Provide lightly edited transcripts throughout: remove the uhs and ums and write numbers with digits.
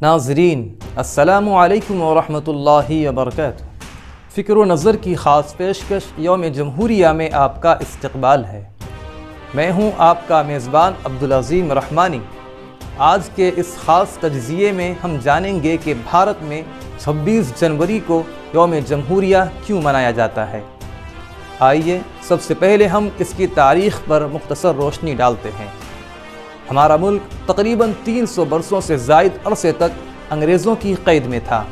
ناظرین السلام علیکم ورحمۃ اللہ وبرکاتہ۔ فکر و نظر کی خاص پیشکش یوم جمہوریہ میں آپ کا استقبال ہے۔ میں ہوں آپ کا میزبان عبدالعظیم رحمانی۔ آج کے اس خاص تجزیے میں ہم جانیں گے کہ بھارت میں 26 جنوری کو یوم جمہوریہ کیوں منایا جاتا ہے۔ آئیے سب سے پہلے ہم اس کی تاریخ پر مختصر روشنی ڈالتے ہیں۔ ہمارا ملک تقریباً 300 برسوں سے زائد عرصے تک انگریزوں کی قید میں تھا،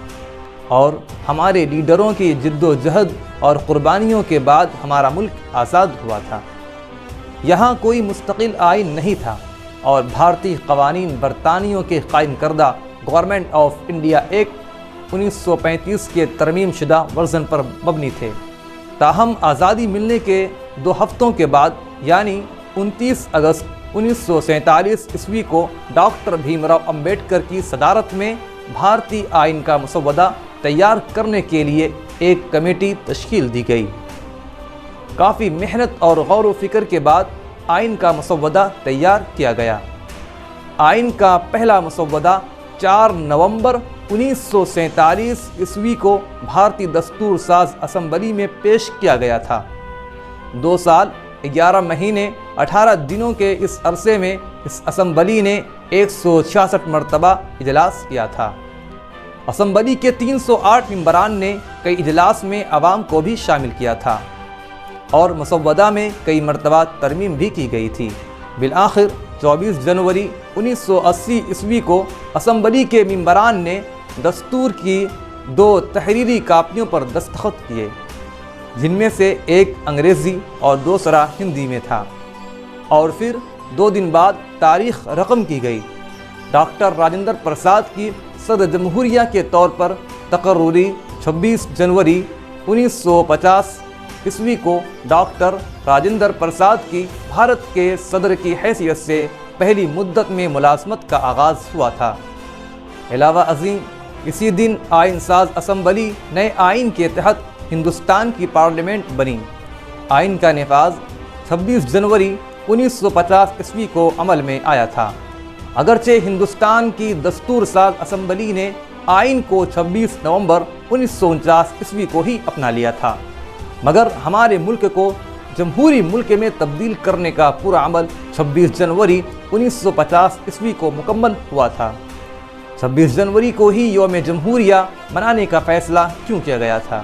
اور ہمارے لیڈروں کی جد و جہد اور قربانیوں کے بعد ہمارا ملک آزاد ہوا تھا۔ یہاں کوئی مستقل آئین نہیں تھا، اور بھارتی قوانین برطانیوں کے قائم کردہ گورنمنٹ آف انڈیا ایکٹ 1935 کے ترمیم شدہ ورژن پر مبنی تھے۔ تاہم آزادی ملنے کے 2 ہفتوں کے بعد یعنی 29 اگست 1947 عیسوی کو ڈاکٹر بھیم راؤ امبیڈکر کی صدارت میں بھارتی آئین کا مسودہ تیار کرنے کے لیے ایک کمیٹی تشکیل دی گئی۔ کافی محنت اور غور و فکر کے بعد آئین کا مسودہ تیار کیا گیا۔ آئین کا پہلا مسودہ 4 نومبر 1947 عیسوی کو بھارتی دستور ساز اسمبلی میں پیش کیا گیا تھا۔ 2 سال 11 مہینے 18 دنوں کے اس عرصے میں اس اسمبلی نے 166 مرتبہ اجلاس کیا تھا۔ اسمبلی کے 308 ممبران نے کئی اجلاس میں عوام کو بھی شامل کیا تھا، اور مسودہ میں کئی مرتبہ ترمیم بھی کی گئی تھی۔ بالآخر 24 جنوری 1980 عیسوی کو اسمبلی کے ممبران نے دستور کی 2 تحریری کاپیوں پر دستخط کیے، جن میں سے ایک انگریزی اور دوسرا ہندی میں تھا، اور پھر 2 دن بعد تاریخ رقم کی گئی۔ ڈاکٹر راجندر پرساد کی صدر جمہوریہ کے طور پر تقرری 26 جنوری 1950 عیسوی کو ڈاکٹر راجندر پرساد کی بھارت کے صدر کی حیثیت سے پہلی مدت میں ملازمت کا آغاز ہوا تھا۔ علاوہ ازیں اسی دن آئین ساز اسمبلی نئے آئین کے تحت ہندوستان کی پارلیمنٹ بنی۔ آئین کا نفاذ 26 جنوری 1950 عیسوی کو عمل میں آیا تھا۔ اگرچہ ہندوستان کی دستور ساز اسمبلی نے آئین کو 26 نومبر 1949 عیسوی کو ہی اپنا لیا تھا، مگر ہمارے ملک کو جمہوری ملک میں تبدیل کرنے کا پورا عمل 26 جنوری 1950 عیسوی کو مکمل ہوا تھا۔ 26 جنوری کو ہی یوم جمہوریہ منانے کا فیصلہ کیوں کیا گیا تھا؟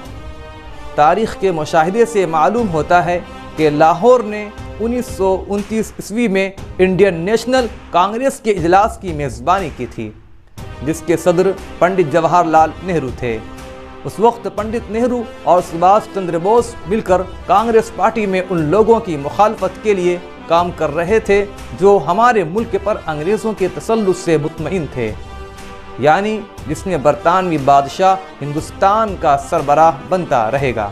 تاریخ کے مشاہدے سے معلوم ہوتا ہے کہ لاہور نے 1929 عیسوی میں انڈین نیشنل کانگریس کے اجلاس کی میزبانی کی تھی، جس کے صدر پنڈت جواہر لال نہرو تھے۔ اس وقت پنڈت نہرو اور سبھاش چندر بوس مل کر کانگریس پارٹی میں ان لوگوں کی مخالفت کے لیے کام کر رہے تھے جو ہمارے ملک پر انگریزوں کے تسلط سے مطمئن تھے، یعنی جس نے برطانوی بادشاہ ہندوستان کا سربراہ بنتا رہے گا۔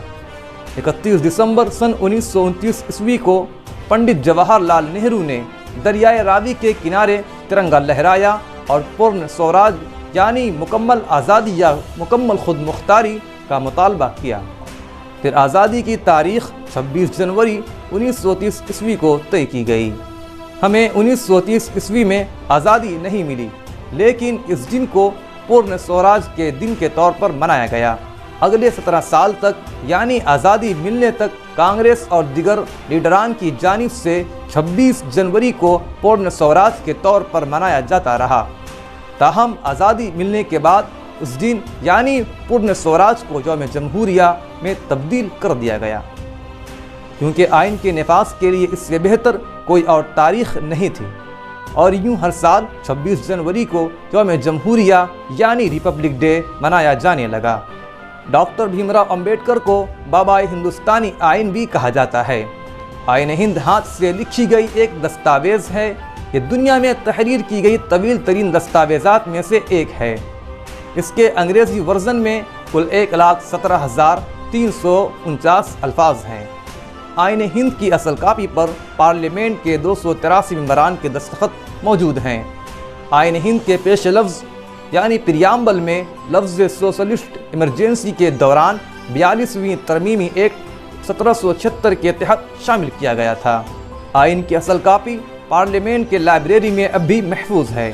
31 دسمبر سن 1929 عیسوی کو پنڈت جواہر لال نہرو نے دریائے راوی کے کنارے ترنگا لہرایا اور پورن سوراج یعنی مکمل آزادی یا مکمل خود مختاری کا مطالبہ کیا۔ پھر آزادی کی تاریخ 26 جنوری 1930 عیسوی کو طے کی گئی۔ ہمیں 1930 عیسوی میں آزادی نہیں ملی، لیکن اس دن کو پورن سوراج کے دن کے طور پر منایا گیا۔ اگلے 17 سال تک یعنی آزادی ملنے تک کانگریس اور دیگر لیڈران کی جانب سے 26 جنوری کو پورن سوراج کے طور پر منایا جاتا رہا۔ تاہم آزادی ملنے کے بعد اس دن یعنی پورن سوراج کو یوم جمہوریہ میں تبدیل کر دیا گیا، کیونکہ آئین کے نفاذ کے لیے اس سے بہتر کوئی اور تاریخ نہیں تھی، اور یوں ہر سال 26 جنوری کو یوم جمہوریہ یعنی ریپبلک ڈے منایا جانے لگا۔ ڈاکٹر بھیم راؤ امبیڈکر کو بابائے ہندوستانی آئین بھی کہا جاتا ہے۔ آئین ہند ہاتھ سے لکھی گئی ایک دستاویز ہے۔ یہ دنیا میں تحریر کی گئی طویل ترین دستاویزات میں سے ایک ہے۔ اس کے انگریزی ورژن میں کل 1,17,349 الفاظ ہیں۔ آئین ہند کی اصل کاپی پر پارلیمنٹ کے 283 ممبران کے دستخط موجود ہیں۔ آئین ہند کے پیش لفظ یعنی پریامبل میں لفظ سوشلسٹ ایمرجنسی کے دوران 42ویں ترمیمی ایکٹ 1776 کے تحت شامل کیا گیا تھا۔ آئین کی اصل کاپی پارلیمنٹ کے لائبریری میں اب بھی محفوظ ہے۔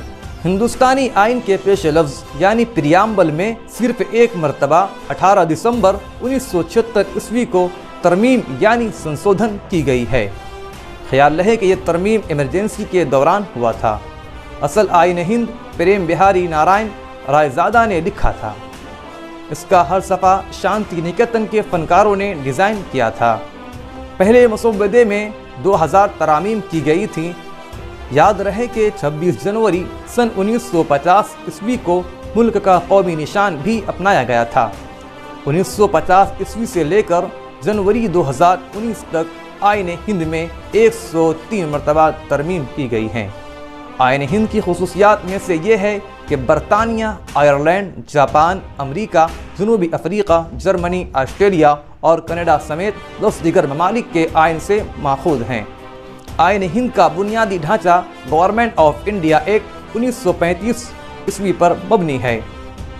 ہندوستانی آئین کے پیش لفظ یعنی پریامبل میں صرف ایک مرتبہ 18 دسمبر 1976 عیسوی کو ترمیم یعنی سنشودھن کی گئی ہے۔ خیال رہے کہ یہ ترمیم ایمرجنسی کے دوران ہوا تھا۔ اصل آئین ہند پریم بہاری نارائن رائے زادہ نے لکھا تھا۔ اس کا ہر صفحہ شانتی نکیتن کے فنکاروں نے ڈیزائن کیا تھا۔ پہلے مسودے میں 2000 ترامیم کی گئی تھیں۔ یاد رہے کہ 26 جنوری سن 1950 عیسوی کو ملک کا قومی نشان بھی اپنایا گیا تھا۔ 1950 عیسوی سے لے کر جنوری 2019 تک آئین ہند میں 103 مرتبہ ترمیم کی گئی ہیں۔ آئین ہند کی خصوصیات میں سے یہ ہے کہ برطانیہ، آئرلینڈ، جاپان، امریکہ، جنوبی افریقہ، جرمنی، آسٹریلیا اور کینیڈا سمیت 10 دیگر ممالک کے آئین سے ماخوذ ہیں۔ آئین ہند کا بنیادی ڈھانچہ گورنمنٹ آف انڈیا ایکٹ 1935 عیسوی پر مبنی ہے۔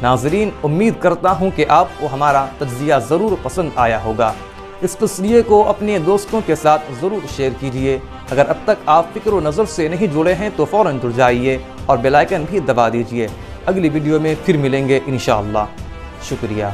ناظرین، امید کرتا ہوں کہ آپ کو ہمارا تجزیہ ضرور پسند آیا ہوگا۔ اس تجزیے کو اپنے دوستوں کے ساتھ ضرور شیئر کیجیے۔ اگر اب تک آپ فکر و نظر سے نہیں جڑے ہیں تو فوراً جڑ جائیے اور بیل آئیکن بھی دبا دیجیے۔ اگلی ویڈیو میں پھر ملیں گے انشاءاللہ۔ شکریہ۔